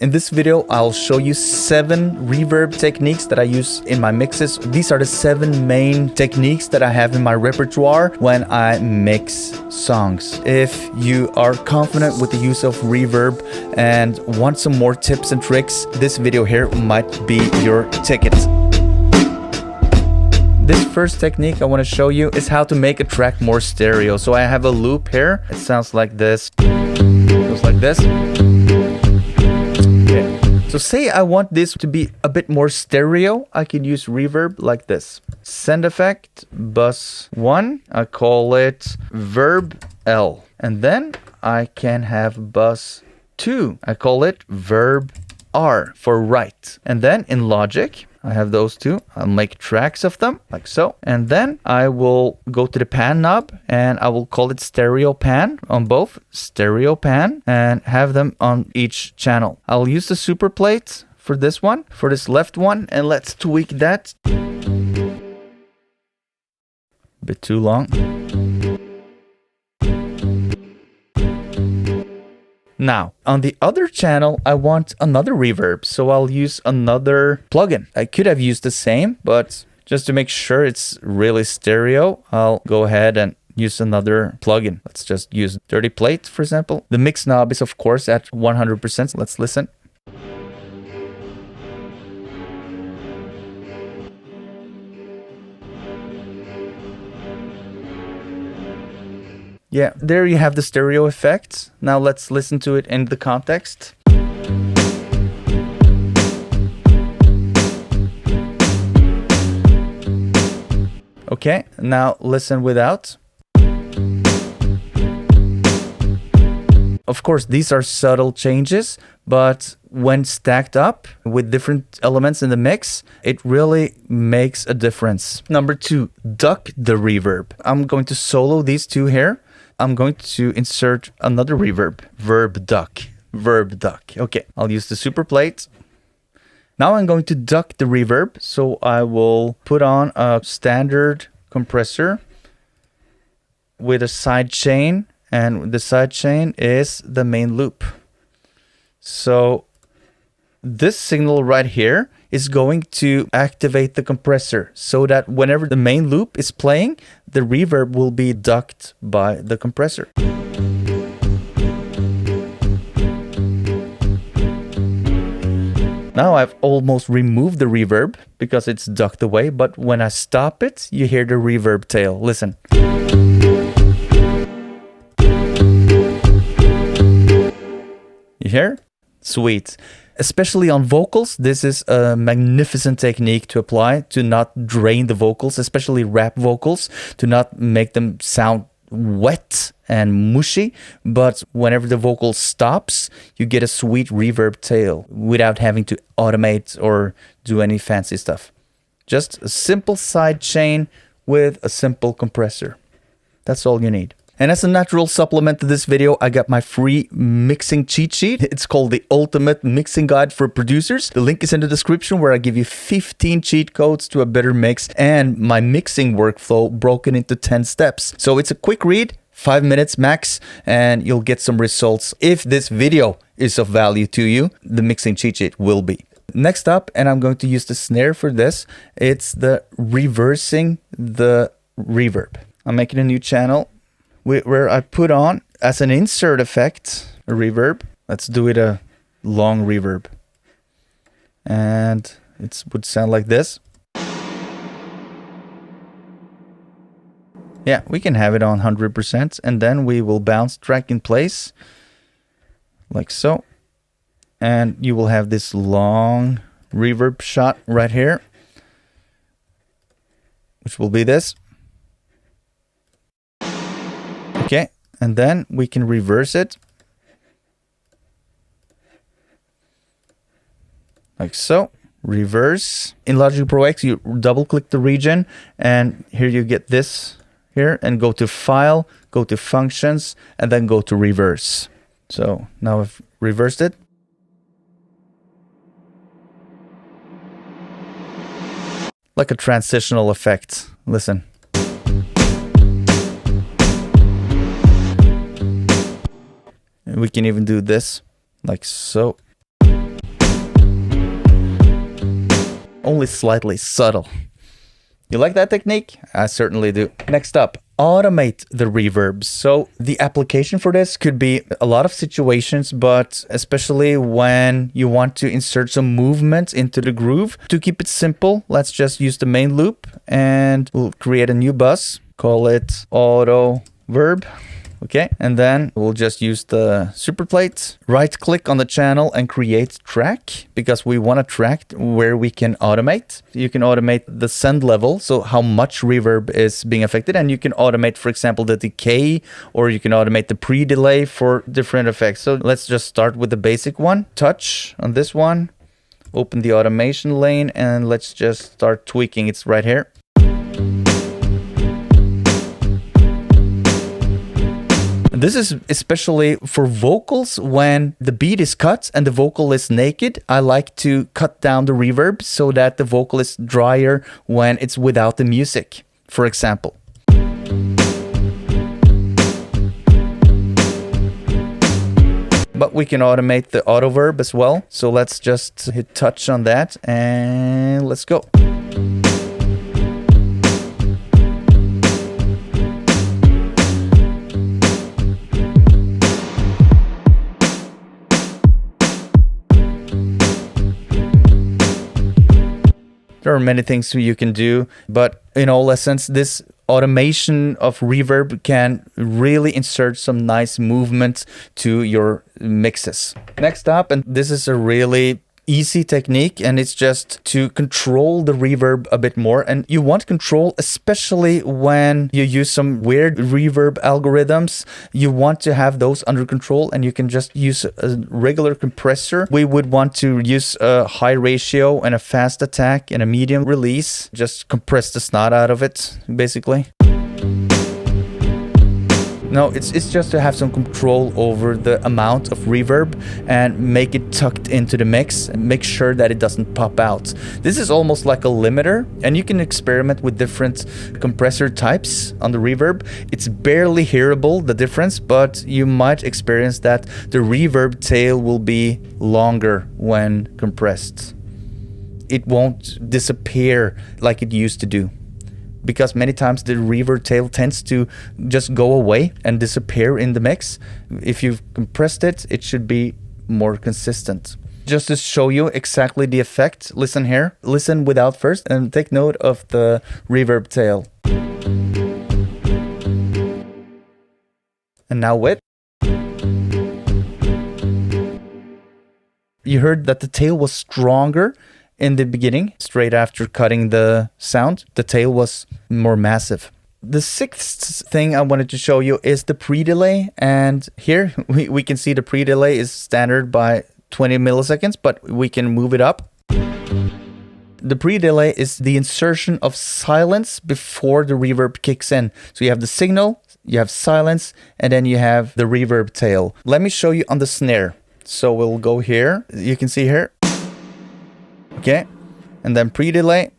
In this video, I'll show you 7 reverb techniques that I use in my mixes. These are the 7 main techniques that I have in my repertoire when I mix songs. If you are confident with the use of reverb and want some more tips and tricks, this video here might be your ticket. This first technique I want to show you is how to make a track more stereo. So I have a loop here. It sounds like this. It goes like this. Okay. So say I want this to be a bit more stereo. I can use reverb like this. Send effect, bus 1. I call it Verb L. And then I can have bus 2. I call it Verb R for right. And then in Logic, I have those two. I'll make tracks of them like so. And then I will go to the pan knob and I will call it stereo pan on both, stereo pan, and have them on each channel. I'll use the Superplate for this one, for this left one, and let's tweak that. A bit too long. Now, on the other channel, I want another reverb, so I'll use another plugin. I could have used the same, but just to make sure it's really stereo, I'll go ahead and use another plugin. Let's just use Dirty Plate, for example. The mix knob is, of course, at 100%. So let's listen. Yeah, there you have the stereo effect. Now let's listen to it in the context. Okay, now listen without. Of course, these are subtle changes, but when stacked up with different elements in the mix, it really makes a difference. Number 2, duck the reverb. I'm going to solo these two here. I'm going to insert another reverb, Verb duck, Verb duck. Okay, I'll use the Superplate. Now I'm going to duck the reverb, so I will put on a standard compressor with a side chain, and the side chain is the main loop. So this signal right here is going to activate the compressor so that whenever the main loop is playing, the reverb will be ducked by the compressor. Now I've almost removed the reverb because it's ducked away, but when I stop it, you hear the reverb tail. Listen. You hear? Sweet. Especially on vocals, this is a magnificent technique to apply to not drain the vocals, especially rap vocals, to not make them sound wet and mushy. But whenever the vocal stops, you get a sweet reverb tail without having to automate or do any fancy stuff. Just a simple side chain with a simple compressor. That's all you need. And as a natural supplement to this video, I got my free mixing cheat sheet. It's called the Ultimate Mixing Guide for Producers. The link is in the description, where I give you 15 cheat codes to a better mix and my mixing workflow broken into 10 steps. So it's a quick read, 5 minutes max, and you'll get some results. If this video is of value to you, the mixing cheat sheet will be. Next up, and I'm going to use the snare for this, it's the reversing the reverb. I'm making a new channel where I put on, as an insert effect, a reverb. Let's do it a long reverb. And it would sound like this. Yeah, we can have it on 100%. And then we will bounce track in place, like so. And you will have this long reverb shot right here, which will be this. Okay, and then we can reverse it like so. Reverse. In Logic Pro X, you double click the region, and here you get this here, and go to File, go to Functions, and then go to Reverse. So now I've reversed it. Like a transitional effect. Listen. We can even do this, like so. only slightly subtle. You like that technique? I certainly do. Next up, automate the reverb. So the application for this could be a lot of situations, but especially when you want to insert some movement into the groove. To keep it simple, let's just use the main loop and we'll create a new bus. Call it auto verb. Okay, and then we'll just use the Superplate, right click on the channel and create track, because we want a track where we can automate. You can automate the send level, so how much reverb is being affected, and you can automate, for example, the decay, or you can automate the pre-delay for different effects. So let's just start with the basic one. Touch on this one, open the automation lane, and let's just start tweaking. It's right here. This is especially for vocals when the beat is cut and the vocal is naked. I like to cut down the reverb so that the vocal is drier when it's without the music, for example. But we can automate the auto verb as well. So let's just hit touch on that and let's go. There are many things you can do, but in all essence, this automation of reverb can really insert some nice movement to your mixes. Next up, and this is a really easy technique, and it's just to control the reverb a bit more. And you want control, especially when you use some weird reverb algorithms. You want to have those under control, and you can just use a regular compressor. We would want to use a high ratio and a fast attack and a medium release. Just compress the snot out of it, basically. No, it's just to have some control over the amount of reverb and make it tucked into the mix and make sure that it doesn't pop out. This is almost like a limiter, and you can experiment with different compressor types on the reverb. It's barely hearable, the difference, but you might experience that the reverb tail will be longer when compressed. It won't disappear like it used to do, because many times the reverb tail tends to just go away and disappear in the mix. If you've compressed it, it should be more consistent. Just to show you exactly the effect, listen here. Listen without first and take note of the reverb tail. And now with. You heard that the tail was stronger in the beginning, straight after cutting the sound. The tail was more massive. The sixth thing I wanted to show you is the pre-delay, and here we can see the pre-delay is standard by 20 milliseconds, but we can move it up. The pre-delay is the insertion of silence before the reverb kicks in. So you have the signal, you have silence, and then you have the reverb tail. Let me show you on the snare. So we'll go here. You can see here. Okay, and then pre-delay.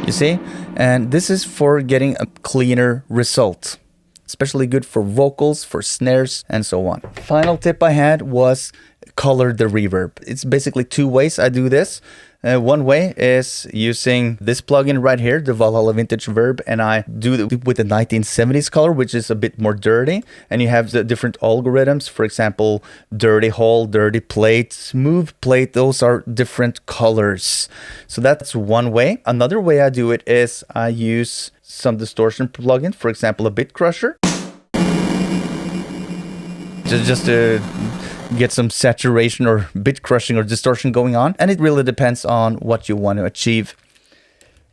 You see? And this is for getting a cleaner result. Especially good for vocals, for snares, and so on. Final tip I had was color the reverb. It's basically two ways I do this. One way is using this plugin right here, the Valhalla Vintage Verb, and I do it with the 1970s color, which is a bit more dirty. And you have the different algorithms, for example, dirty hall, dirty plate, smooth plate. Those are different colors. So that's one way. Another way I do it is I use some distortion plugin, for example, a bit crusher. Just to get some saturation or bit crushing or distortion going on, and it really depends on what you want to achieve.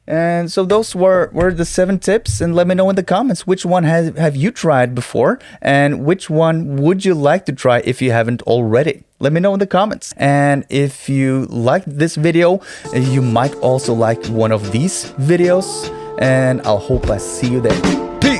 And so those were the 7 tips, and let me know in the comments which one have you tried before, and which one would you like to try if you haven't already. Let me know in the comments. And if you liked this video, you might also like one of these videos, and I'll hope I see you there. Peace!